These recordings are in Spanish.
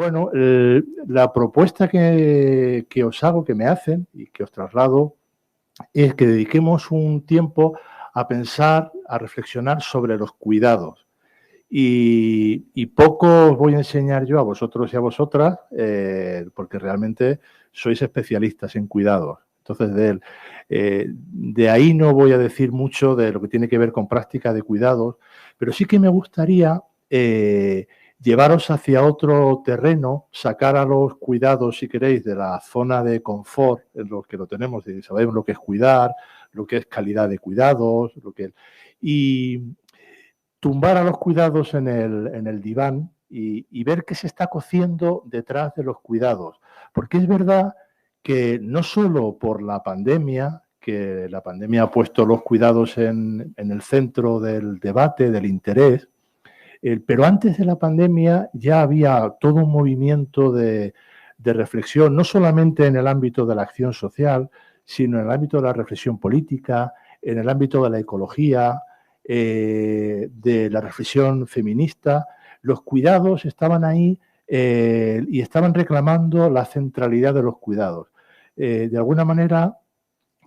Bueno, la propuesta que os hago, que me hacen y que os traslado, es que dediquemos un tiempo a pensar, a reflexionar sobre los cuidados. Y poco os voy a enseñar yo a vosotros y a vosotras, porque realmente sois especialistas en cuidados. Entonces, de ahí no voy a decir mucho de lo que tiene que ver con práctica de cuidados, pero sí que me gustaría llevaros hacia otro terreno, sacar a los cuidados, si queréis, de la zona de confort en los que lo tenemos, y sabemos lo que es cuidar, lo que es calidad de cuidados, y tumbar a los cuidados en el diván y ver qué se está cociendo detrás de los cuidados. Porque es verdad que no solo por la pandemia, que la pandemia ha puesto los cuidados en el centro del debate, del interés, pero antes de la pandemia ya había todo un movimiento de reflexión, no solamente en el ámbito de la acción social, sino en el ámbito de la reflexión política, en el ámbito de la ecología, de la reflexión feminista. Los cuidados estaban ahí y estaban reclamando la centralidad de los cuidados. De alguna manera,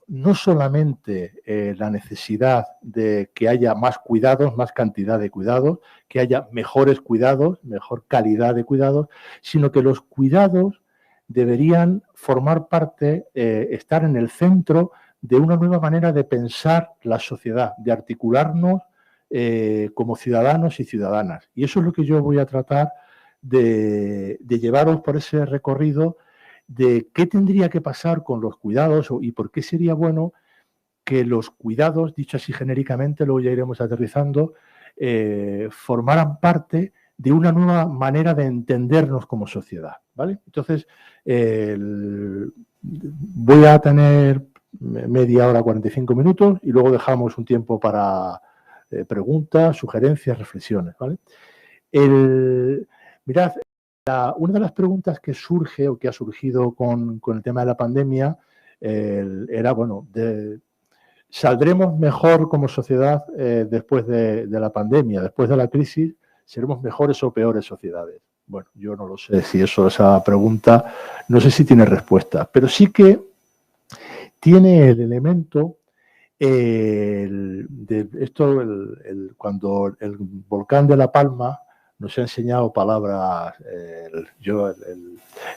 no solamente la necesidad de que haya más cuidados, más cantidad de cuidados, que haya mejores cuidados, mejor calidad de cuidados, sino que los cuidados deberían formar parte, estar en el centro de una nueva manera de pensar la sociedad, de articularnos como ciudadanos y ciudadanas. Y eso es lo que yo voy a tratar de llevaros por ese recorrido de qué tendría que pasar con los cuidados y por qué sería bueno que los cuidados, dicho así genéricamente, luego ya iremos aterrizando, formaran parte de una nueva manera de entendernos como sociedad, ¿vale? Entonces, voy a tener media hora, 45 minutos y luego dejamos un tiempo para preguntas, sugerencias, reflexiones, ¿vale? Mirad, una de las preguntas que surge o que ha surgido con el tema de la pandemia era, bueno, ¿saldremos mejor como sociedad después de la pandemia, después de la crisis? ¿Seremos mejores o peores sociedades? Bueno, yo no lo sé si esa pregunta, no sé si tiene respuesta, pero sí que tiene el elemento cuando el volcán de La Palma nos ha enseñado palabras,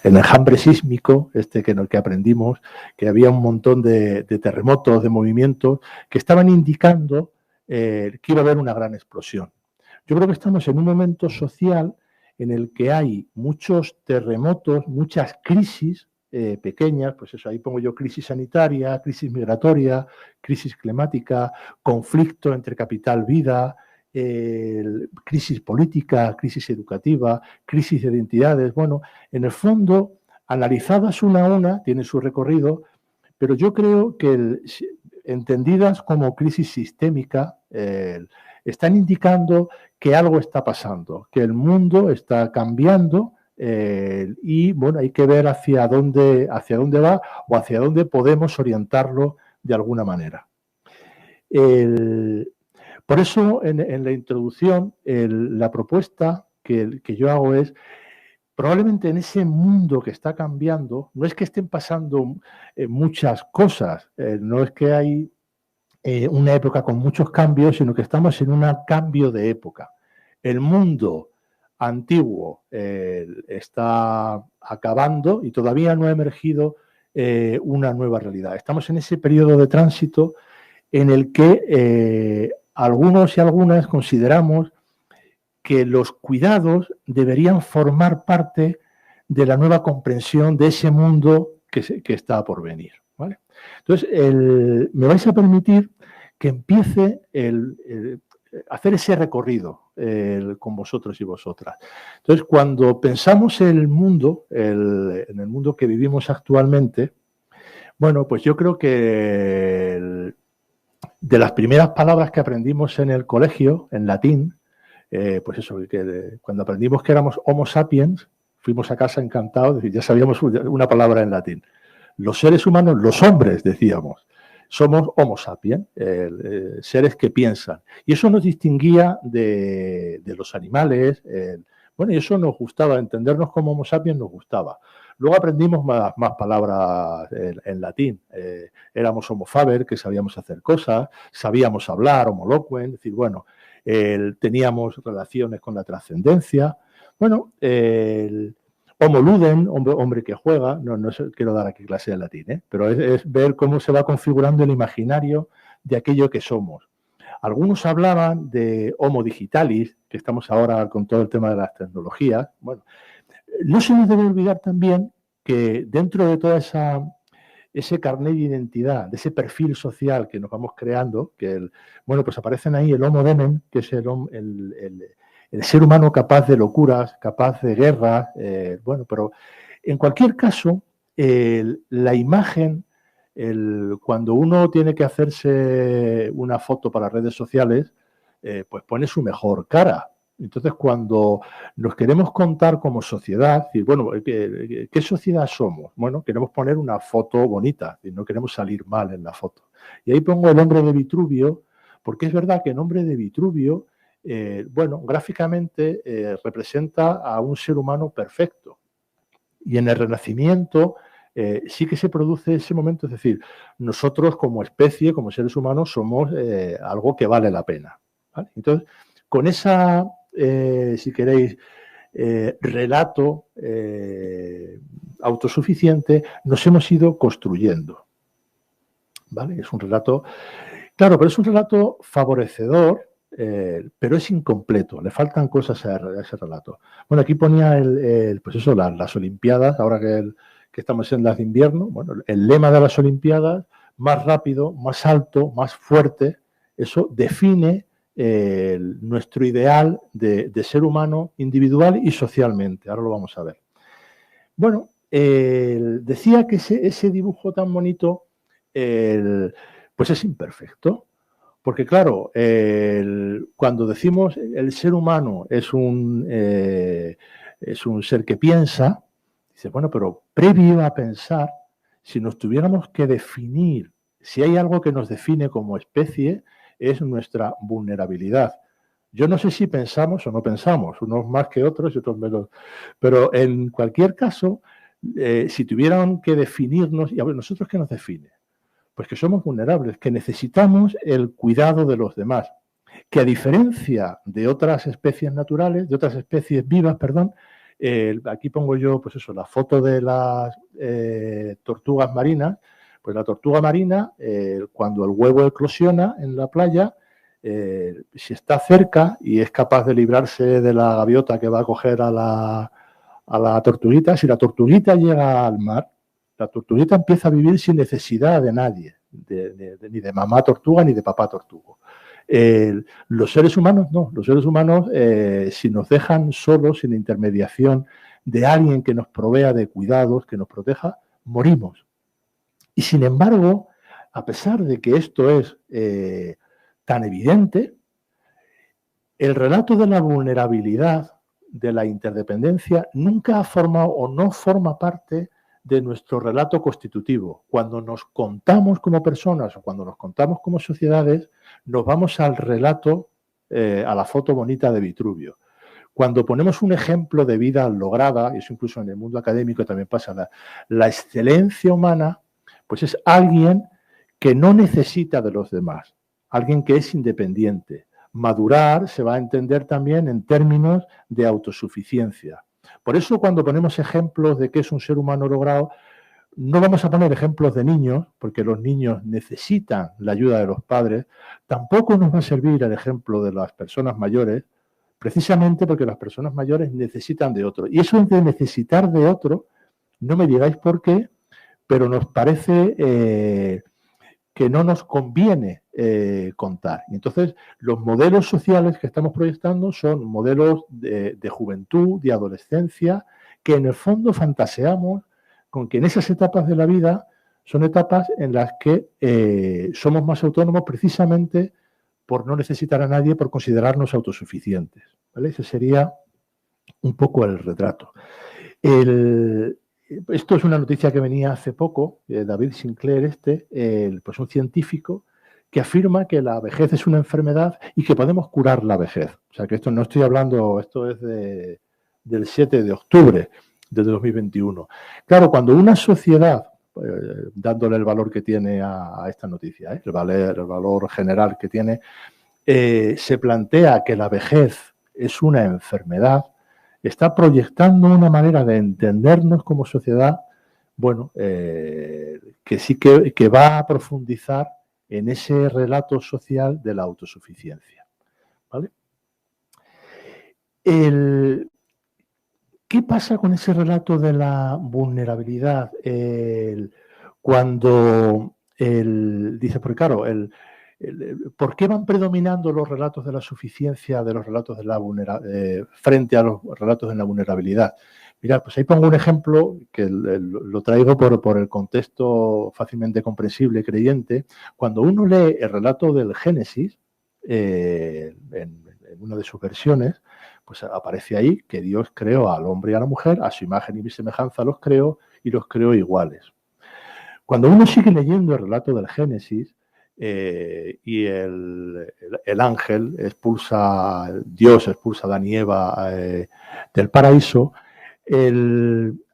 el enjambre sísmico, que aprendimos, que había un montón de terremotos, de movimientos, que estaban indicando que iba a haber una gran explosión. Yo creo que estamos en un momento social en el que hay muchos terremotos, muchas crisis pequeñas, pues eso, ahí pongo yo crisis sanitaria, crisis migratoria, crisis climática, conflicto entre capital-vida, crisis política, crisis educativa, crisis de identidades. Bueno, en el fondo, analizadas una a una, tienen su recorrido, pero yo creo que entendidas como crisis sistémica, están indicando que algo está pasando, que el mundo está cambiando y bueno, hay que ver hacia dónde va o hacia dónde podemos orientarlo de alguna manera. Por eso, en la introducción, la propuesta que yo hago es, probablemente en ese mundo que está cambiando, no es que estén pasando muchas cosas, no es que hay una época con muchos cambios, sino que estamos en un cambio de época. El mundo antiguo está acabando y todavía no ha emergido una nueva realidad. Estamos en ese periodo de tránsito en el que algunos y algunas consideramos que los cuidados deberían formar parte de la nueva comprensión de ese mundo que está por venir, ¿vale? Entonces, me vais a permitir que empiece hacer ese recorrido con vosotros y vosotras. Entonces, cuando pensamos en el mundo que vivimos actualmente, bueno, pues yo creo que de las primeras palabras que aprendimos en el colegio, en latín, pues eso, que cuando aprendimos que éramos Homo sapiens, fuimos a casa encantados, ya sabíamos una palabra en latín. Los seres humanos, los hombres, decíamos, somos Homo sapiens, seres que piensan. Y eso nos distinguía de los animales. Bueno, y eso nos gustaba, entendernos como Homo sapiens nos gustaba. Luego aprendimos más palabras en latín. Éramos homo faber, que sabíamos hacer cosas, sabíamos hablar, homo loquens, es decir, bueno, teníamos relaciones con la trascendencia. Bueno, el homo ludens, hombre que juega, no quiero dar aquí clase de latín, pero es ver cómo se va configurando el imaginario de aquello que somos. Algunos hablaban de homo digitalis, que estamos ahora con todo el tema de las tecnologías. Bueno, no se nos debe olvidar también que dentro de toda ese carnet de identidad, de ese perfil social que nos vamos creando, bueno, pues aparecen ahí el homo demen, que es el ser humano capaz de locuras, capaz de guerras, bueno, pero en cualquier caso, la imagen, cuando uno tiene que hacerse una foto para redes sociales, pues pone su mejor cara. Entonces, cuando nos queremos contar como sociedad, decir, bueno, ¿qué sociedad somos? Bueno, queremos poner una foto bonita, y no queremos salir mal en la foto. Y ahí pongo el hombre de Vitruvio, porque es verdad que el hombre de Vitruvio, bueno, gráficamente representa a un ser humano perfecto. Y en el Renacimiento sí que se produce ese momento, es decir, nosotros como especie, como seres humanos, somos algo que vale la pena, ¿vale? Entonces, con esa, si queréis, relato autosuficiente, nos hemos ido construyendo, ¿vale? Es un relato, claro, pero es un relato favorecedor, pero es incompleto, le faltan cosas a ese relato. Bueno, aquí ponía pues eso, las Olimpiadas, ahora que estamos en las de invierno, bueno, el lema de las Olimpiadas, más rápido, más alto, más fuerte, eso define nuestro ideal de ser humano individual y socialmente. Ahora lo vamos a ver. Bueno, decía que ese dibujo tan bonito, pues es imperfecto. Porque claro, cuando decimos el ser humano es un ser que piensa, dice, bueno, pero previo a pensar, si nos tuviéramos que definir, si hay algo que nos define como especie, es nuestra vulnerabilidad. Yo no sé si pensamos o no pensamos, unos más que otros y otros menos, pero en cualquier caso, si tuvieran que definirnos, y a ver, ¿nosotros qué nos define? Pues que somos vulnerables, que necesitamos el cuidado de los demás, que a diferencia de otras especies naturales, de otras especies vivas, perdón, aquí pongo yo, pues eso, la foto de las tortugas marinas. Pues la tortuga marina, cuando el huevo eclosiona en la playa, si está cerca y es capaz de librarse de la gaviota que va a coger a la tortuguita, si la tortuguita llega al mar, la tortuguita empieza a vivir sin necesidad de nadie, ni de mamá tortuga ni de papá tortugo. Los seres humanos no, los seres humanos si nos dejan solos, sin intermediación de alguien que nos provea de cuidados, que nos proteja, morimos. Y sin embargo, a pesar de que esto es tan evidente, el relato de la vulnerabilidad, de la interdependencia, nunca ha formado o no forma parte de nuestro relato constitutivo. Cuando nos contamos como personas o cuando nos contamos como sociedades, nos vamos al relato, a la foto bonita de Vitruvio. Cuando ponemos un ejemplo de vida lograda, y eso incluso en el mundo académico también pasa, la excelencia humana, pues es alguien que no necesita de los demás, alguien que es independiente. Madurar se va a entender también en términos de autosuficiencia. Por eso cuando ponemos ejemplos de qué es un ser humano logrado, no vamos a poner ejemplos de niños, porque los niños necesitan la ayuda de los padres. Tampoco nos va a servir el ejemplo de las personas mayores, precisamente porque las personas mayores necesitan de otro. Y eso de necesitar de otro, no me digáis por qué, pero nos parece que no nos conviene contar. Y entonces, los modelos sociales que estamos proyectando son modelos de juventud, de adolescencia, que en el fondo fantaseamos con que en esas etapas de la vida son etapas en las que somos más autónomos precisamente por no necesitar a nadie, por considerarnos autosuficientes, ¿vale? Ese sería un poco el retrato. Esto es una noticia que venía hace poco, David Sinclair, pues un científico que afirma que la vejez es una enfermedad y que podemos curar la vejez. O sea, que esto no estoy hablando, esto es del 7 de octubre de 2021. Claro, cuando una sociedad, dándole el valor que tiene a esta noticia, el valor general que tiene, se plantea que la vejez es una enfermedad, está proyectando una manera de entendernos como sociedad, bueno, que sí que va a profundizar en ese relato social de la autosuficiencia, ¿vale? ¿Qué pasa con ese relato de la vulnerabilidad? Cuando dice, porque claro, ¿por qué van predominando los relatos de la suficiencia de los relatos de la frente a los relatos de la vulnerabilidad? Mirad, pues ahí pongo un ejemplo que lo traigo por el contexto fácilmente comprensible, creyente. Cuando uno lee el relato del Génesis, en una de sus versiones, pues aparece ahí que Dios creó al hombre y a la mujer, a su imagen y semejanza los creó y los creó iguales. Cuando uno sigue leyendo el relato del Génesis y el ángel Dios expulsa a Adán y Eva del paraíso,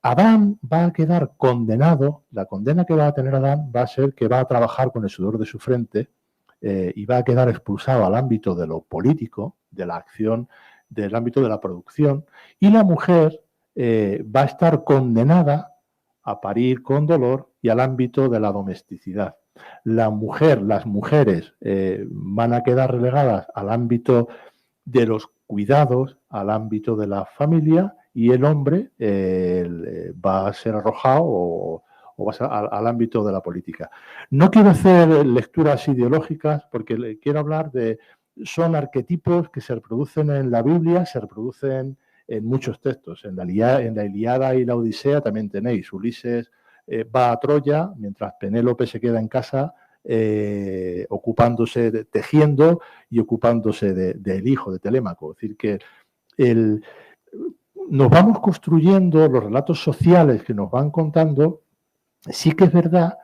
Adán va a quedar condenado, la condena que va a tener Adán va a ser que va a trabajar con el sudor de su frente y va a quedar expulsado al ámbito de lo político, de la acción, del ámbito de la producción, y la mujer va a estar condenada a parir con dolor y al ámbito de la domesticidad. Las mujeres van a quedar relegadas al ámbito de los cuidados, al ámbito de la familia, y el hombre va a ser arrojado o va a ser al ámbito de la política. No quiero hacer lecturas ideológicas porque quiero hablar son arquetipos que se reproducen en la Biblia, se reproducen en muchos textos. En la Ilíada y la Odisea también tenéis. Ulises va a Troya, mientras Penélope se queda en casa ocupándose, tejiendo y ocupándose del hijo de Telémaco. Es decir, que nos vamos construyendo los relatos sociales que nos van contando. Sí que es verdad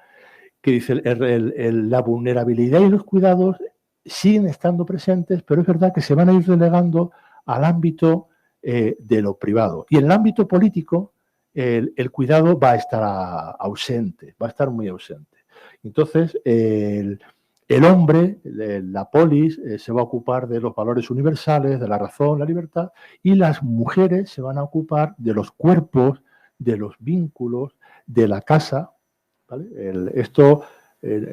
que dice la vulnerabilidad y los cuidados siguen estando presentes, pero es verdad que se van a ir relegando al ámbito de lo privado. Y en el ámbito político, el cuidado va a estar ausente, va a estar muy ausente. Entonces, el hombre, la polis, se va a ocupar de los valores universales, de la razón, la libertad, y las mujeres se van a ocupar de los cuerpos, de los vínculos, de la casa, ¿vale? Esto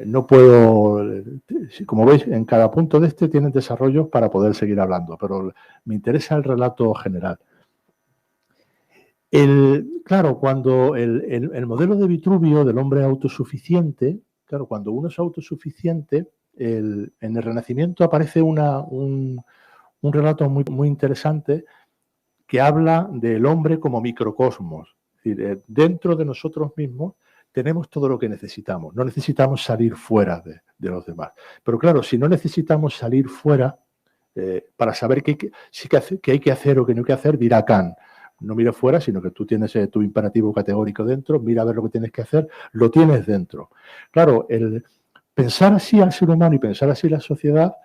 no puedo, como veis, en cada punto de tienen desarrollos para poder seguir hablando, pero me interesa el relato general. Claro, cuando el modelo de Vitruvio del hombre autosuficiente, claro, cuando uno es autosuficiente, en el Renacimiento aparece un relato muy, muy interesante que habla del hombre como microcosmos. Es decir, dentro de nosotros mismos tenemos todo lo que necesitamos. No necesitamos salir fuera de los demás. Pero claro, si no necesitamos salir fuera, para saber qué hay que hacer o qué no hay que hacer, dirá Kant. No mires fuera, sino que tú tienes tu imperativo categórico dentro, mira a ver lo que tienes que hacer, lo tienes dentro. Claro, el pensar así al ser humano y pensar así la sociedad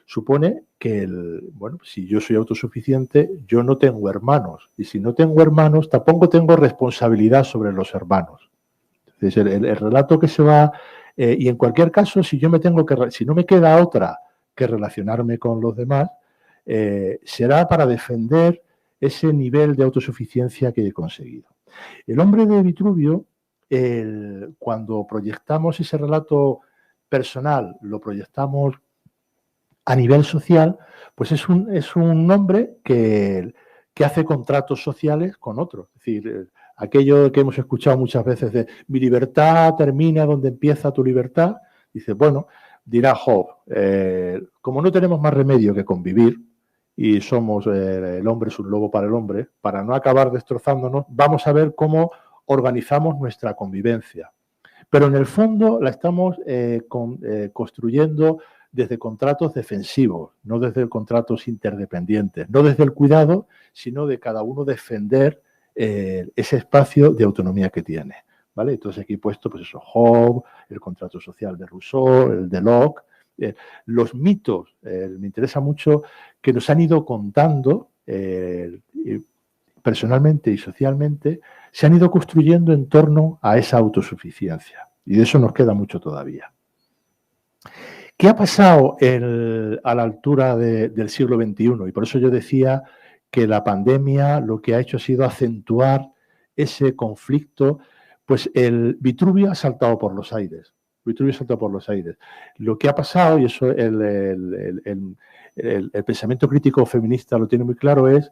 supone que, bueno, si yo soy autosuficiente, yo no tengo hermanos. Y si no tengo hermanos, tampoco tengo responsabilidad sobre los hermanos. Es el relato que se va... y en cualquier caso, si no me queda otra que relacionarme con los demás, será para defender ese nivel de autosuficiencia que he conseguido. El hombre de Vitruvio, cuando proyectamos ese relato personal, lo proyectamos a nivel social, pues es un hombre que hace contratos sociales con otros. Es decir, aquello que hemos escuchado muchas veces de mi libertad termina donde empieza tu libertad, dice, bueno, dirá Job, como no tenemos más remedio que convivir y somos el hombre es un lobo para el hombre, para no acabar destrozándonos, vamos a ver cómo organizamos nuestra convivencia. Pero en el fondo la estamos construyendo desde contratos defensivos, no desde contratos interdependientes, no desde el cuidado, sino de cada uno defender ese espacio de autonomía que tiene, ¿vale? Entonces aquí he puesto, pues eso, Job, el contrato social de Rousseau, el de Locke, los mitos, me interesa mucho que nos han ido contando personalmente y socialmente, se han ido construyendo en torno a esa autosuficiencia. Y de eso nos queda mucho todavía. ¿Qué ha pasado a la altura del siglo XXI? Y por eso yo decía que la pandemia lo que ha hecho ha sido acentuar ese conflicto. Pues el Vitruvio ha saltado por los aires. Vitruvio saltado por los aires. Lo que ha pasado, y eso el pensamiento crítico feminista lo tiene muy claro, es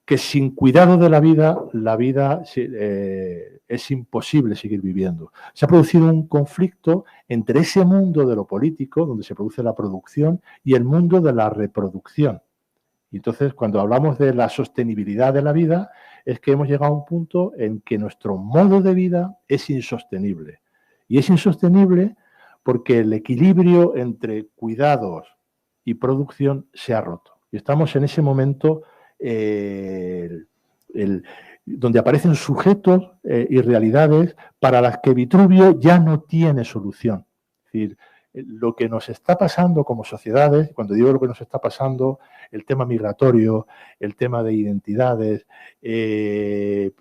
que sin cuidado de la vida es imposible seguir viviendo. Se ha producido un conflicto entre ese mundo de lo político, donde se produce la producción, y el mundo de la reproducción. Y entonces, cuando hablamos de la sostenibilidad de la vida, es que hemos llegado a un punto en que nuestro modo de vida es insostenible. Y es insostenible porque el equilibrio entre cuidados y producción se ha roto. Y estamos en ese momento donde aparecen sujetos y realidades para las que Vitruvio ya no tiene solución. Es decir, lo que nos está pasando como sociedades, cuando digo lo que nos está pasando, el tema migratorio, el tema de identidades, el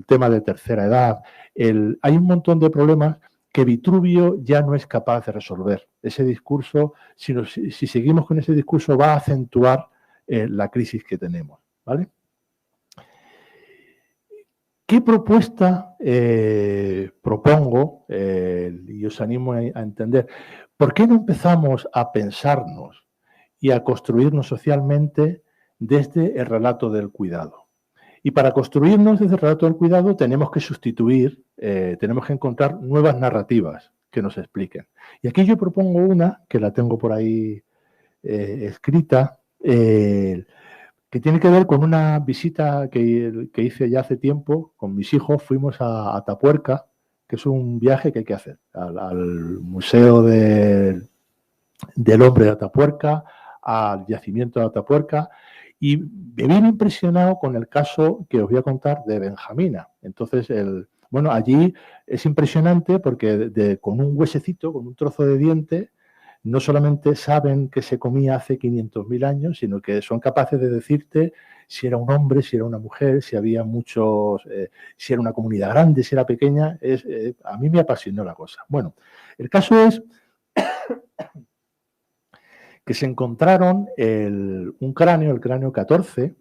tema de tercera edad, hay un montón de problemas que Vitruvio ya no es capaz de resolver. Ese discurso, si seguimos con ese discurso, va a acentuar la crisis que tenemos, ¿vale? ¿Qué propuesta propongo? Y os animo a entender. ¿Por qué no empezamos a pensarnos y a construirnos socialmente desde el relato del cuidado? Y para construirnos desde el relato del cuidado tenemos que sustituir, tenemos que encontrar nuevas narrativas que nos expliquen. Y aquí yo propongo una, que la tengo por ahí escrita, que tiene que ver con una visita que hice ya hace tiempo con mis hijos. Fuimos a Atapuerca, que es un viaje que hay que hacer, al Museo del Hombre de Atapuerca, al yacimiento de Atapuerca, y me vine impresionado con el caso que os voy a contar de Benjamina. Entonces, allí es impresionante porque con un huesecito, con un trozo de diente, no solamente saben que se comía hace 500.000 años, sino que son capaces de decirte si era un hombre, si era una mujer, si había muchos, si era una comunidad grande, si era pequeña. A mí me apasionó la cosa. Bueno, el caso es que se encontraron un cráneo, el cráneo 14.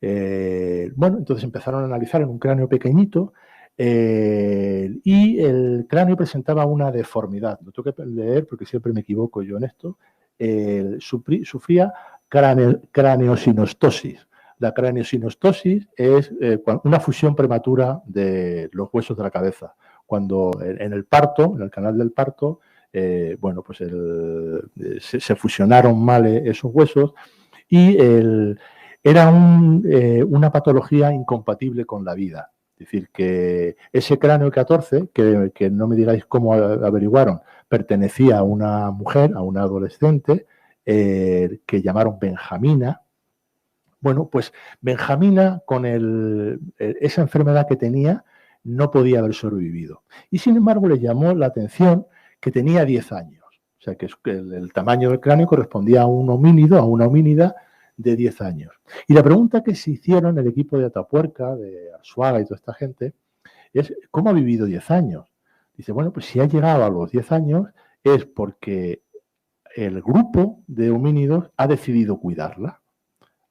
Entonces empezaron a analizar en un cráneo pequeñito. Y el cráneo presentaba una deformidad. Lo tengo que leer porque siempre me equivoco yo en esto. Sufría craneosinostosis. La craneosinostosis es una fusión prematura de los huesos de la cabeza. Cuando en el parto, en el canal del parto, se fusionaron mal esos huesos y era una patología incompatible con la vida. Es decir, que ese cráneo 14, que no me digáis cómo averiguaron, pertenecía a una mujer, a una adolescente, que llamaron Benjamina. Bueno, pues Benjamina, con esa enfermedad que tenía, no podía haber sobrevivido. Y sin embargo, le llamó la atención que tenía 10 años. O sea, que el tamaño del cráneo correspondía a un homínido, a una homínida de 10 años. Y la pregunta que se hicieron el equipo de Atapuerca, de Arzuaga y toda esta gente, es ¿cómo ha vivido 10 años? Dice, bueno, pues si ha llegado a los 10 años es porque el grupo de homínidos ha decidido cuidarla,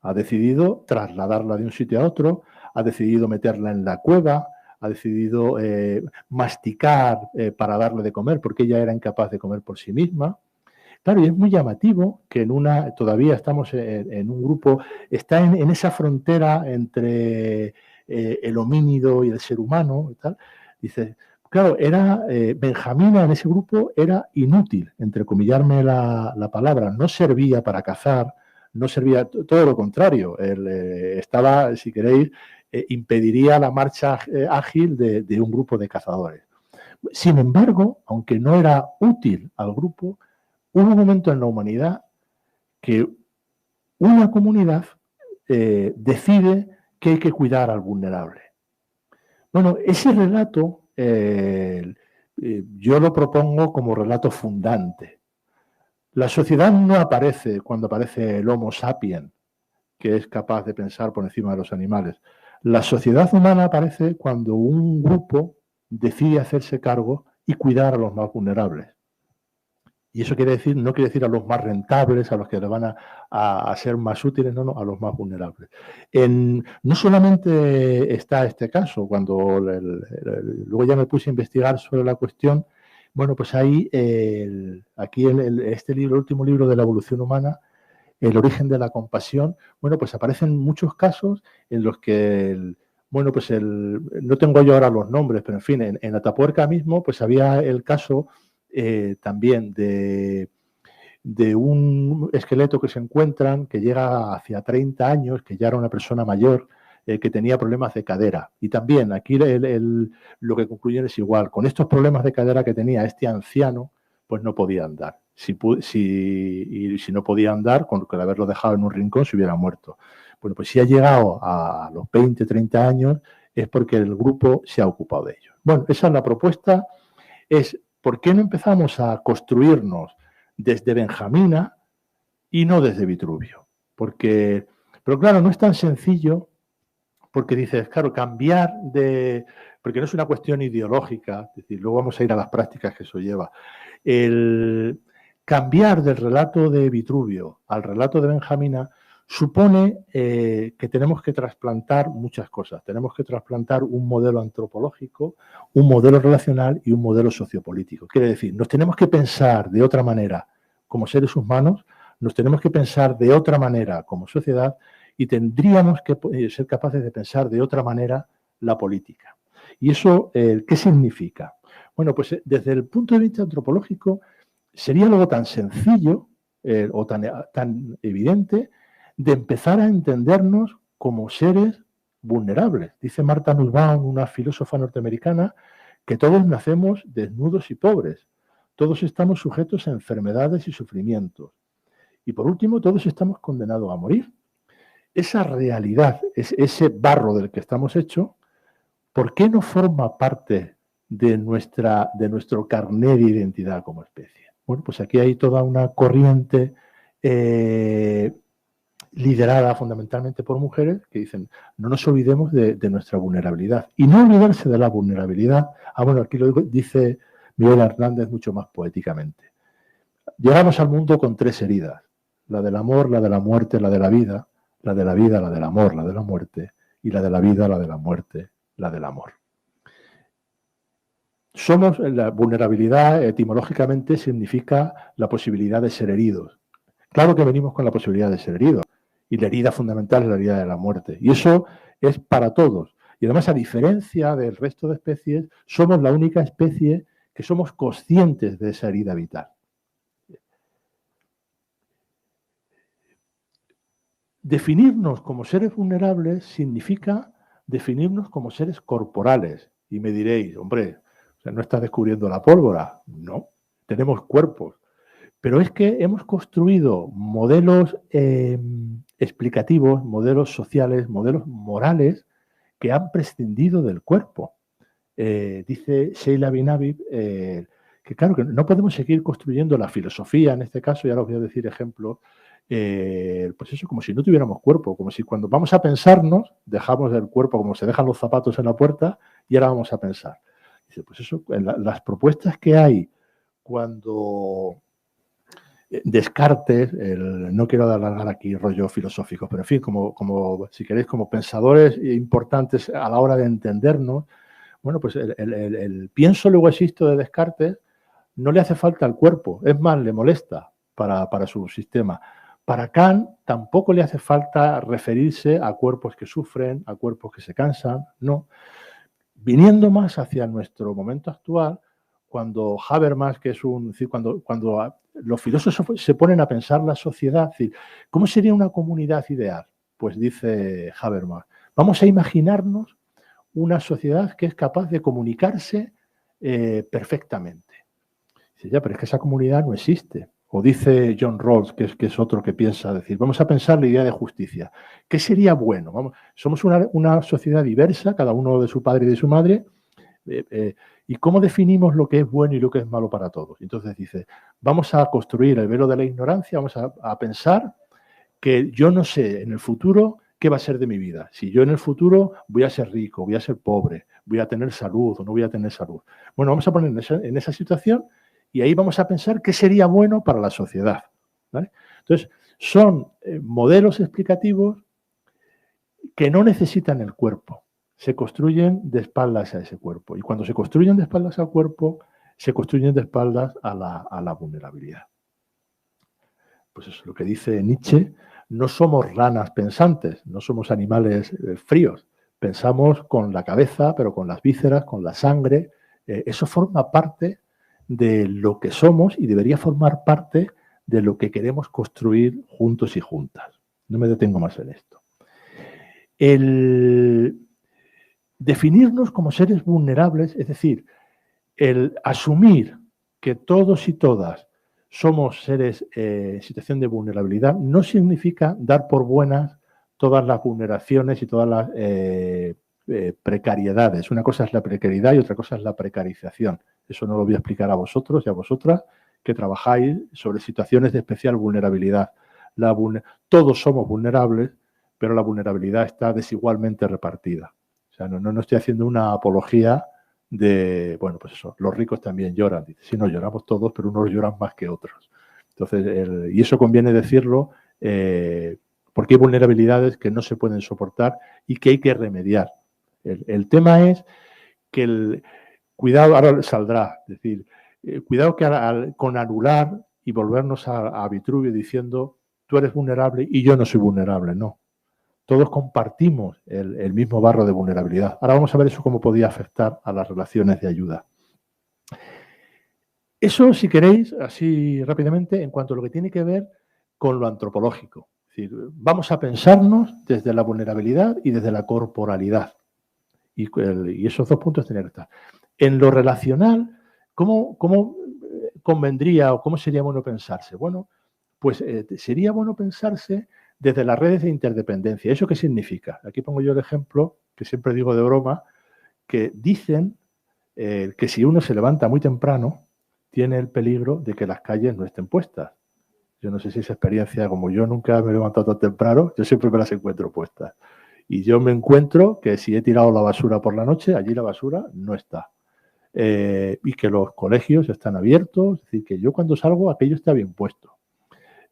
ha decidido trasladarla de un sitio a otro, ha decidido meterla en la cueva, ha decidido masticar para darle de comer, porque ella era incapaz de comer por sí misma. Claro, y es muy llamativo que todavía estamos en un grupo, está en esa frontera entre el homínido y el ser humano y tal. Dice, claro, Benjamina en ese grupo era inútil, entrecomillarme la palabra, no servía para cazar, no servía, todo lo contrario, estaba, si queréis, impediría la marcha ágil de un grupo de cazadores. Sin embargo, aunque no era útil al grupo, hubo un momento en la humanidad que una comunidad decide que hay que cuidar al vulnerable. Bueno, ese relato yo lo propongo como relato fundante. La sociedad no aparece cuando aparece el Homo sapiens, que es capaz de pensar por encima de los animales. La sociedad humana aparece cuando un grupo decide hacerse cargo y cuidar a los más vulnerables. Y eso quiere decir, no quiere decir a los más rentables, a los que le van a ser más útiles, no, a los más vulnerables. No solamente está este caso, cuando luego ya me puse a investigar sobre la cuestión, bueno, pues ahí, aquí este libro, el último libro de la evolución humana, El origen de la compasión, bueno, pues aparecen muchos casos en los que bueno, pues no tengo yo ahora los nombres, pero en fin, en Atapuerca mismo, pues había el caso también de un esqueleto que se encuentran, que llega hacia 30 años, que ya era una persona mayor, que tenía problemas de cadera. Y también aquí lo que concluyen es igual. Con estos problemas de cadera que tenía este anciano, pues no podía andar. Si no podía andar, con haberlo dejado en un rincón, se hubiera muerto. Bueno, pues si ha llegado a los 20, 30 años, es porque el grupo se ha ocupado de ellos. Bueno, esa es la propuesta. Es, ¿por qué no empezamos a construirnos desde Benjamina y no desde Vitruvio? Pero claro, no es tan sencillo, porque dices, claro, porque no es una cuestión ideológica, es decir, luego vamos a ir a las prácticas que eso lleva. El cambiar del relato de Vitruvio al relato de Benjamina supone que tenemos que trasplantar muchas cosas. Tenemos que trasplantar un modelo antropológico, un modelo relacional y un modelo sociopolítico. Quiere decir, nos tenemos que pensar de otra manera como seres humanos, nos tenemos que pensar de otra manera como sociedad y tendríamos que ser capaces de pensar de otra manera la política. ¿Y eso qué significa? Bueno, pues desde el punto de vista antropológico sería algo tan sencillo o tan evidente de empezar a entendernos como seres vulnerables. Dice Martha Nussbaum, una filósofa norteamericana, que todos nacemos desnudos y pobres. Todos estamos sujetos a enfermedades y sufrimientos. Y por último, todos estamos condenados a morir. Esa realidad, ese barro del que estamos hechos, ¿por qué no forma parte de nuestro carné de identidad como especie? Bueno, pues aquí hay toda una corriente liderada fundamentalmente por mujeres que dicen, no nos olvidemos de nuestra vulnerabilidad. Y no olvidarse de la vulnerabilidad, bueno, aquí lo dice Miguel Hernández mucho más poéticamente. Llegamos al mundo con 3 heridas, la del amor, la de la muerte, la de la vida, la de la vida, la del amor, la de la muerte, y la de la vida, la de la muerte, la del amor. La vulnerabilidad etimológicamente significa la posibilidad de ser heridos. Claro que venimos con la posibilidad de ser heridos, y la herida fundamental es la herida de la muerte. Y eso es para todos. Y además, a diferencia del resto de especies, somos la única especie que somos conscientes de esa herida vital. Definirnos como seres vulnerables significa definirnos como seres corporales. Y me diréis, hombre, no estás descubriendo la pólvora. No, tenemos cuerpos. Pero es que hemos construido modelos explicativos, modelos sociales, modelos morales que han prescindido del cuerpo. Dice Sheila Abinabib que claro, que no podemos seguir construyendo la filosofía, en este caso, y ahora os voy a decir ejemplos, pues eso, como si no tuviéramos cuerpo, como si cuando vamos a pensarnos, dejamos el cuerpo como se dejan los zapatos en la puerta y ahora vamos a pensar. Dice, pues eso, las propuestas que hay cuando Descartes, no quiero alargar aquí rollos filosóficos, pero en fin, como si queréis, como pensadores importantes a la hora de entendernos, bueno, pues el pienso luego existo de Descartes no le hace falta al cuerpo, es más, le molesta para su sistema. Para Kant tampoco le hace falta referirse a cuerpos que sufren, a cuerpos que se cansan, no. Viniendo más hacia nuestro momento actual, cuando Habermas, que es cuando los filósofos se ponen a pensar la sociedad, es decir, ¿cómo sería una comunidad ideal? Pues dice Habermas, vamos a imaginarnos una sociedad que es capaz de comunicarse perfectamente. Dice, ya, pero es que esa comunidad no existe. O dice John Rawls, que es otro que piensa, decir, vamos a pensar la idea de justicia. ¿Qué sería bueno? Somos una sociedad diversa, cada uno de su padre y de su madre, ¿y cómo definimos lo que es bueno y lo que es malo para todos? Entonces dice, vamos a construir el velo de la ignorancia, vamos a pensar que yo no sé en el futuro qué va a ser de mi vida. Si yo en el futuro voy a ser rico, voy a ser pobre, voy a tener salud o no voy a tener salud. Bueno, vamos a poner en esa situación y ahí vamos a pensar qué sería bueno para la sociedad, ¿vale? Entonces, son modelos explicativos que no necesitan el cuerpo, se construyen de espaldas a ese cuerpo. Y cuando se construyen de espaldas al cuerpo, se construyen de espaldas a la vulnerabilidad. Pues eso es lo que dice Nietzsche, no somos ranas pensantes, no somos animales fríos. Pensamos con la cabeza, pero con las vísceras, con la sangre. Eso forma parte de lo que somos y debería formar parte de lo que queremos construir juntos y juntas. No me detengo más en esto. El definirnos como seres vulnerables, es decir, el asumir que todos y todas somos seres en situación de vulnerabilidad, no significa dar por buenas todas las vulneraciones y todas las precariedades. Una cosa es la precariedad y otra cosa es la precarización. Eso no lo voy a explicar a vosotros y a vosotras que trabajáis sobre situaciones de especial vulnerabilidad. Todos somos vulnerables, pero la vulnerabilidad está desigualmente repartida. O sea, no estoy haciendo una apología de, bueno, pues eso, los ricos también lloran. Dice, sí, no, lloramos todos, pero unos lloran más que otros. Entonces, y eso conviene decirlo porque hay vulnerabilidades que no se pueden soportar y que hay que remediar. El tema es que cuidado, ahora saldrá, es decir, cuidado que con anular y volvernos a Vitruvio diciendo tú eres vulnerable y yo no soy vulnerable, no. Todos compartimos el mismo barro de vulnerabilidad. Ahora vamos a ver eso cómo podía afectar a las relaciones de ayuda. Eso, si queréis, así rápidamente, en cuanto a lo que tiene que ver con lo antropológico. Es decir, vamos a pensarnos desde la vulnerabilidad y desde la corporalidad. Y esos dos puntos tienen que estar. En lo relacional, ¿cómo convendría o cómo sería bueno pensarse? Bueno, pues sería bueno pensarse desde las redes de interdependencia. ¿Eso qué significa? Aquí pongo yo el ejemplo, que siempre digo de broma, que dicen que si uno se levanta muy temprano, tiene el peligro de que las calles no estén puestas. Yo no sé si esa experiencia, como yo nunca me he levantado tan temprano, yo siempre me las encuentro puestas. Y yo me encuentro que si he tirado la basura por la noche, allí la basura no está. Y que los colegios están abiertos, es decir, que yo cuando salgo aquello está bien puesto.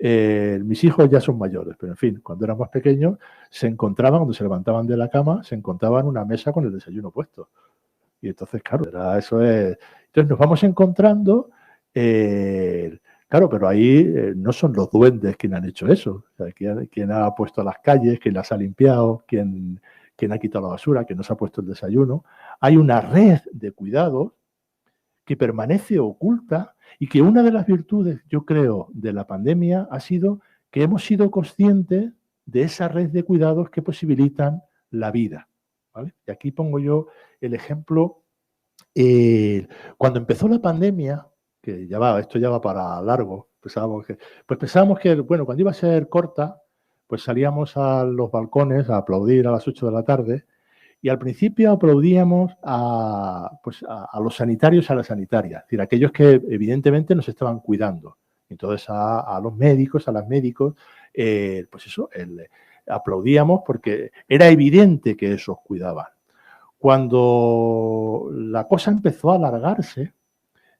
Mis hijos ya son mayores, pero en fin, cuando eran más pequeños, se encontraban, cuando se levantaban de la cama, se encontraban una mesa con el desayuno puesto. Y entonces, claro, eso es. Entonces nos vamos encontrando, claro, pero ahí no son los duendes quienes han hecho eso. O sea, quien ha puesto las calles, quien las ha limpiado, quien ha quitado la basura, quien nos ha puesto el desayuno. Hay una red de cuidados que permanece oculta y que una de las virtudes, yo creo, de la pandemia ha sido que hemos sido conscientes de esa red de cuidados que posibilitan la vida, ¿vale? Y aquí pongo yo el ejemplo. Cuando empezó la pandemia, que esto ya va para largo, pensábamos que, bueno, cuando iba a ser corta, pues salíamos a los balcones a aplaudir a las 8 de la tarde. Y al principio aplaudíamos a los sanitarios y a las sanitarias, es decir, aquellos que evidentemente nos estaban cuidando. Entonces a los médicos, a las médicos, pues eso, aplaudíamos porque era evidente que esos cuidaban. Cuando la cosa empezó a alargarse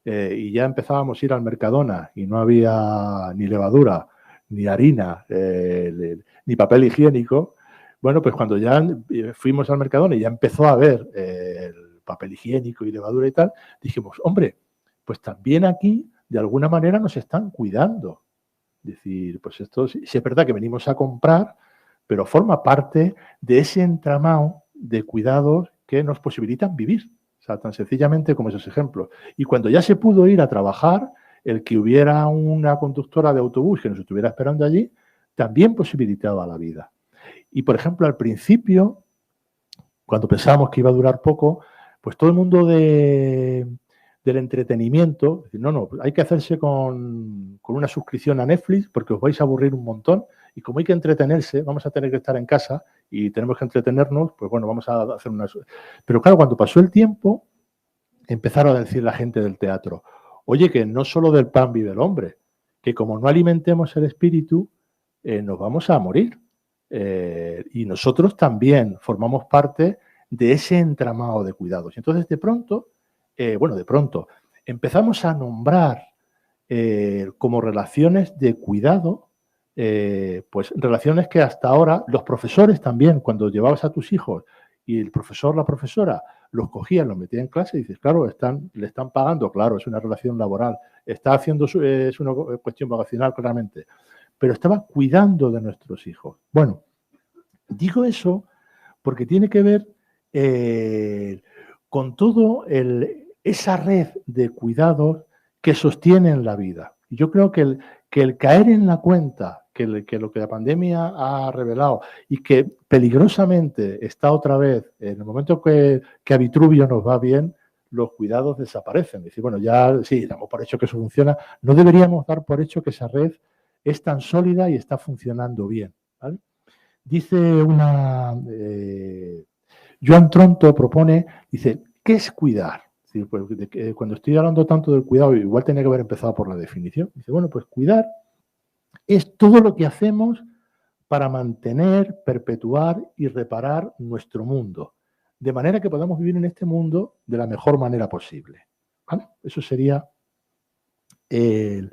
y ya empezábamos a ir al Mercadona y no había ni levadura, ni harina, ni papel higiénico, bueno, pues cuando ya fuimos al Mercadona y ya empezó a haber el papel higiénico y levadura y tal, dijimos, hombre, pues también aquí de alguna manera nos están cuidando. Es decir, pues esto sí es verdad que venimos a comprar, pero forma parte de ese entramado de cuidados que nos posibilitan vivir. O sea, tan sencillamente como esos ejemplos. Y cuando ya se pudo ir a trabajar, el que hubiera una conductora de autobús que nos estuviera esperando allí, también posibilitaba la vida. Y, por ejemplo, al principio, cuando pensábamos que iba a durar poco, pues todo el mundo del entretenimiento, no, hay que hacerse con una suscripción a Netflix porque os vais a aburrir un montón y como hay que entretenerse, vamos a tener que estar en casa y tenemos que entretenernos, pues bueno, vamos a hacer una... Pero claro, cuando pasó el tiempo, empezaron a decir la gente del teatro, oye, que no solo del pan vive el hombre, que como no alimentemos el espíritu, nos vamos a morir. Y nosotros también formamos parte de ese entramado de cuidados. Entonces, de pronto, empezamos a nombrar como relaciones de cuidado, pues relaciones que hasta ahora los profesores también, cuando llevabas a tus hijos y el profesor, la profesora, los cogía, los metía en clase y dices, claro, le están pagando, claro, es una relación laboral, está haciendo, es una cuestión vacacional, claramente, pero estaba cuidando de nuestros hijos. Bueno, digo eso porque tiene que ver con todo esa red de cuidados que sostienen la vida. Y yo creo que el caer en la cuenta que lo que la pandemia ha revelado y que peligrosamente está otra vez, en el momento que a Vitruvio nos va bien, los cuidados desaparecen. Decir, bueno, ya sí, damos por hecho que eso funciona. No deberíamos dar por hecho que esa red es tan sólida y está funcionando bien, ¿vale? Dice Joan Tronto propone, dice, ¿qué es cuidar? Es decir, pues, cuando estoy hablando tanto del cuidado, igual tenía que haber empezado por la definición. Dice, bueno, pues cuidar es todo lo que hacemos para mantener, perpetuar y reparar nuestro mundo, de manera que podamos vivir en este mundo de la mejor manera posible. ¿Vale? Eso sería en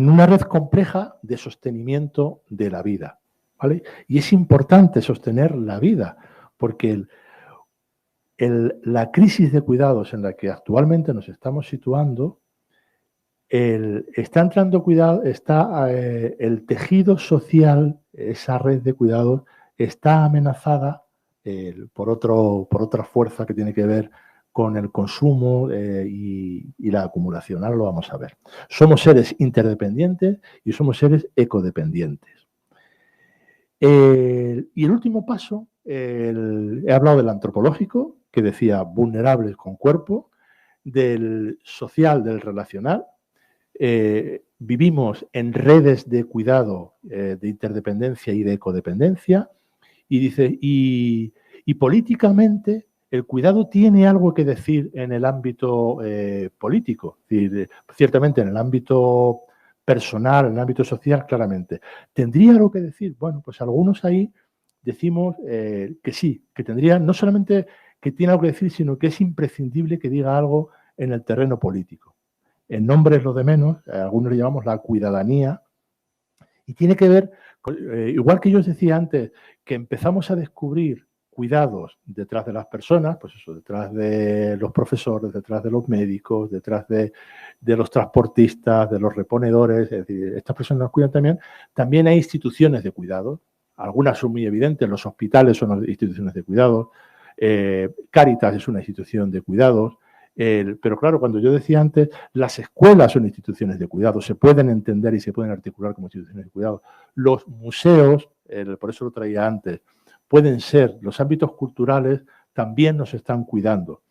una red compleja de sostenimiento de la vida. ¿Vale? Y es importante sostener la vida, porque la crisis de cuidados en la que actualmente nos estamos situando, está entrando cuidado, el tejido social, esa red de cuidados, está amenazada por otra fuerza que tiene que ver con el consumo y la acumulación. Ahora lo vamos a ver. Somos seres interdependientes y somos seres ecodependientes. Y el último paso, he hablado del antropológico, que decía vulnerables con cuerpo, del social, del relacional. Vivimos en redes de cuidado, de interdependencia y de ecodependencia. Y dice, y políticamente el cuidado tiene algo que decir en el ámbito político. Es decir, ciertamente en el ámbito personal, en el ámbito social, claramente. ¿Tendría algo que decir? Bueno, pues algunos ahí decimos que sí, que tendría, no solamente que tiene algo que decir, sino que es imprescindible que diga algo en el terreno político. El nombre es lo de menos, algunos le llamamos la cuidadanía, y tiene que ver, igual que yo os decía antes, que empezamos a descubrir cuidados detrás de las personas, pues eso, detrás de los profesores, detrás de los médicos, detrás de los transportistas, de los reponedores, es decir, estas personas nos cuidan también hay instituciones de cuidado, algunas son muy evidentes, los hospitales son instituciones de cuidado, Cáritas es una institución de cuidados, pero claro, cuando yo decía antes, las escuelas son instituciones de cuidado, se pueden entender y se pueden articular como instituciones de cuidado. Los museos, por eso lo traía antes, pueden ser, los ámbitos culturales también nos están cuidando.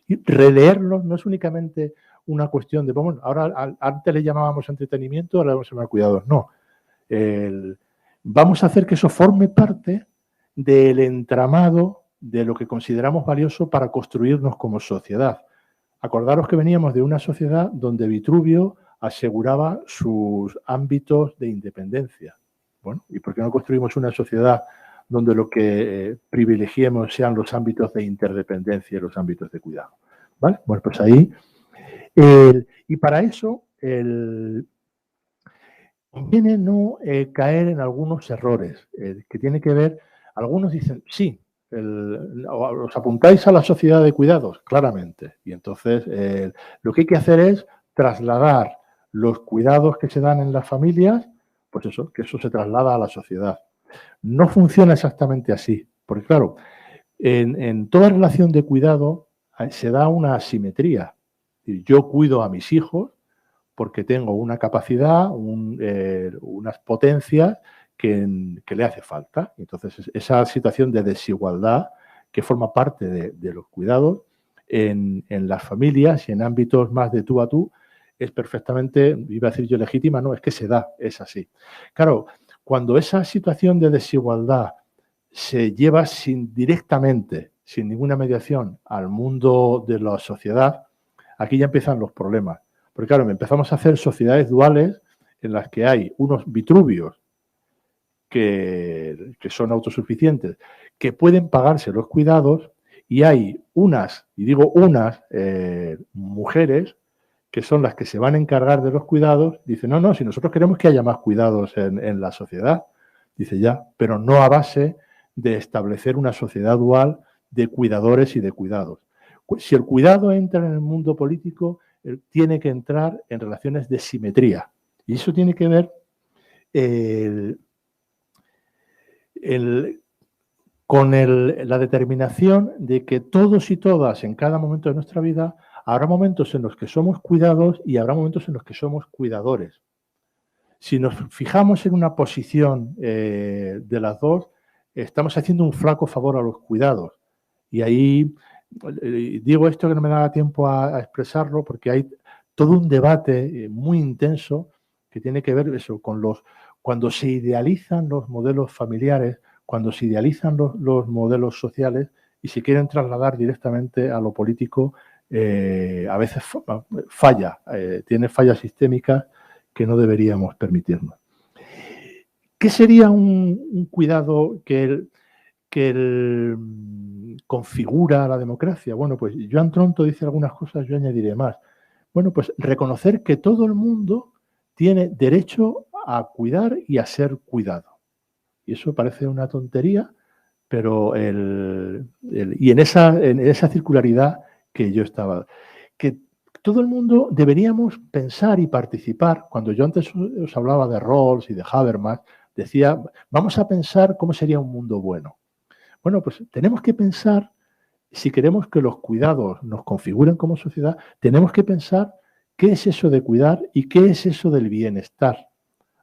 Y releerlos no es únicamente una cuestión de, bueno, ahora antes le llamábamos entretenimiento, ahora le vamos a llamar cuidados. No, vamos a hacer que eso forme parte del entramado de lo que consideramos valioso para construirnos como sociedad. Acordaros que veníamos de una sociedad donde Vitruvio aseguraba sus ámbitos de independencia. Bueno, ¿y por qué no construimos una sociedad donde lo que privilegiemos sean los ámbitos de interdependencia y los ámbitos de cuidado? ¿Vale? Bueno, pues ahí. Y para eso conviene no caer en algunos errores que tiene que ver, algunos dicen, sí, ¿os apuntáis a la sociedad de cuidados? Claramente. Y entonces lo que hay que hacer es trasladar los cuidados que se dan en las familias, pues eso, que eso se traslada a la sociedad. No funciona exactamente así, porque claro, en toda relación de cuidado se da una asimetría. Yo cuido a mis hijos porque tengo una capacidad, unas potencias que le hace falta. Entonces, esa situación de desigualdad que forma parte de los cuidados en las familias y en ámbitos más de tú a tú es perfectamente, iba a decir yo legítima, no, es que se da, es así. Claro, cuando esa situación de desigualdad se lleva directamente, sin ninguna mediación, al mundo de la sociedad, aquí ya empiezan los problemas. Porque claro, empezamos a hacer sociedades duales en las que hay unos Vitruvios que son autosuficientes, que pueden pagarse los cuidados, y hay unas, y digo unas, mujeres que son las que se van a encargar de los cuidados. Dicen, no, no, si nosotros queremos que haya más cuidados en la sociedad. Dice, ya, pero no a base de establecer una sociedad dual de cuidadores y de cuidados. Si el cuidado entra en el mundo político, tiene que entrar en relaciones de simetría. Y eso tiene que ver con la determinación de que todos y todas en cada momento de nuestra vida habrá momentos en los que somos cuidados y habrá momentos en los que somos cuidadores. Si nos fijamos en una posición de las dos, estamos haciendo un flaco favor a los cuidados. Y ahí digo esto que no me da tiempo a expresarlo, porque hay todo un debate muy intenso que tiene que ver eso con cuando se idealizan los modelos familiares, cuando se idealizan los modelos sociales y se quieren trasladar directamente a lo político, a veces falla, tiene fallas sistémicas que no deberíamos permitirnos. ¿Qué sería un cuidado que configura la democracia? Bueno, pues Joan Tronto dice algunas cosas, yo añadiré más. Bueno, pues reconocer que todo el mundo tiene derecho a cuidar y a ser cuidado. Y eso parece una tontería, pero y en esa circularidad que yo estaba, que todo el mundo deberíamos pensar y participar. Cuando yo antes os hablaba de Rawls y de Habermas, decía, vamos a pensar cómo sería un mundo bueno. Bueno, pues tenemos que pensar, si queremos que los cuidados nos configuren como sociedad, tenemos que pensar qué es eso de cuidar y qué es eso del bienestar.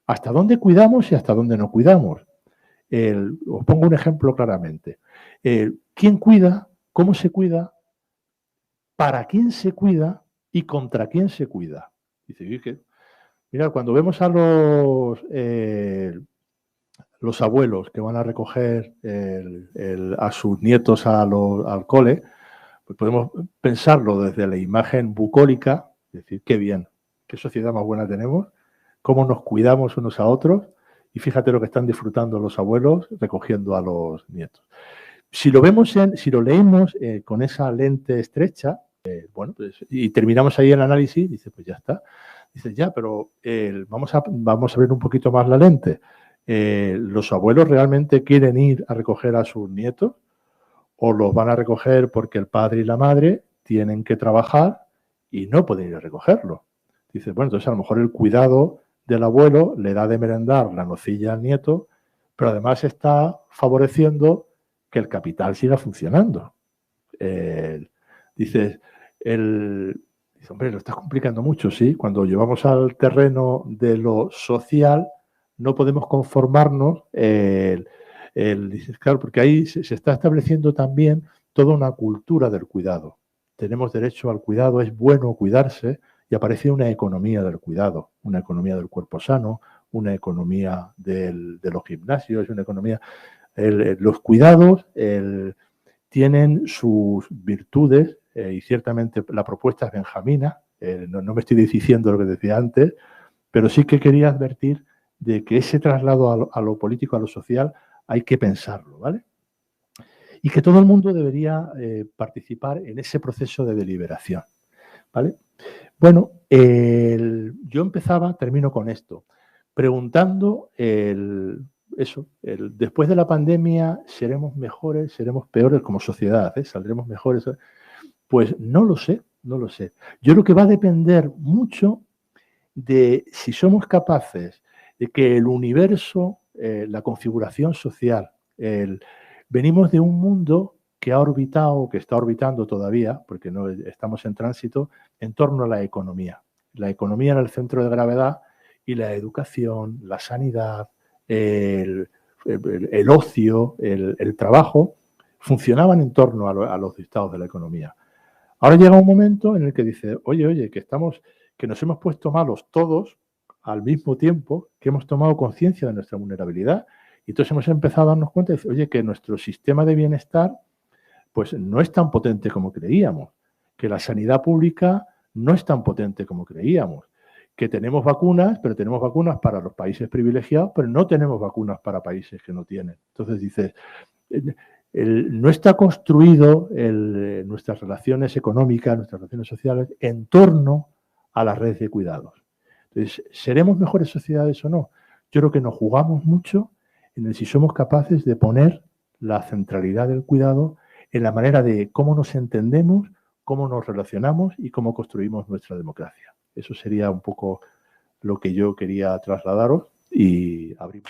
Hasta dónde cuidamos y hasta dónde no cuidamos. Os pongo un ejemplo claramente. ¿Quién cuida? ¿Cómo se cuida? ¿Para quién se cuida? ¿Y contra quién se cuida? Dice, mira, cuando vemos a los abuelos que van a recoger a sus nietos al cole, pues podemos pensarlo desde la imagen bucólica, decir, qué bien, qué sociedad más buena tenemos, cómo nos cuidamos unos a otros, y fíjate lo que están disfrutando los abuelos recogiendo a los nietos. Si lo leemos con esa lente estrecha, bueno, pues, y terminamos ahí el análisis, dice, pues ya está. Dice, ya, pero vamos a ver un poquito más la lente. ¿Los abuelos realmente quieren ir a recoger a sus nietos? ¿O los van a recoger porque el padre y la madre tienen que trabajar y no pueden ir a recogerlo? Dice, bueno, entonces a lo mejor el cuidado del abuelo le da de merendar la nocilla al nieto, pero además está favoreciendo que el capital siga funcionando. Dice, hombre, lo estás complicando mucho, ¿sí? Cuando llevamos al terreno de lo social, no podemos conformarnos. Dices, claro, porque ahí se está estableciendo también toda una cultura del cuidado. Tenemos derecho al cuidado, es bueno cuidarse, y aparece una economía del cuidado, una economía del cuerpo sano, una economía de los gimnasios, una economía. Los cuidados tienen sus virtudes, y ciertamente la propuesta es benjamina, no me estoy diciendo lo que decía antes, pero sí que quería advertir de que ese traslado a lo político, a lo social, hay que pensarlo, ¿vale? Y que todo el mundo debería participar en ese proceso de deliberación, ¿vale? Bueno, yo termino con esto, preguntando después de la pandemia, ¿seremos mejores, seremos peores como sociedad? ¿Saldremos mejores? Pues no lo sé, no lo sé. Yo creo que va a depender mucho de si somos capaces de que el universo, la configuración social, venimos de un mundo que ha orbitado, que está orbitando todavía, porque no estamos en tránsito, en torno a la economía. La economía en el centro de gravedad y la educación, la sanidad, el ocio, el trabajo, funcionaban en torno a los dictados de la economía. Ahora llega un momento en el que dice, oye, que nos hemos puesto malos todos al mismo tiempo, que hemos tomado conciencia de nuestra vulnerabilidad, y entonces hemos empezado a darnos cuenta de, oye, que nuestro sistema de bienestar pues no es tan potente como creíamos, que la sanidad pública no es tan potente como creíamos, que tenemos vacunas, pero tenemos vacunas para los países privilegiados, pero no tenemos vacunas para países que no tienen. Entonces dices, no está construido nuestras relaciones económicas, nuestras relaciones sociales en torno a las redes de cuidados. Entonces, ¿seremos mejores sociedades o no? Yo creo que nos jugamos mucho en el si somos capaces de poner la centralidad del cuidado en la manera de cómo nos entendemos, cómo nos relacionamos y cómo construimos nuestra democracia. Eso sería un poco lo que yo quería trasladaros y abrimos.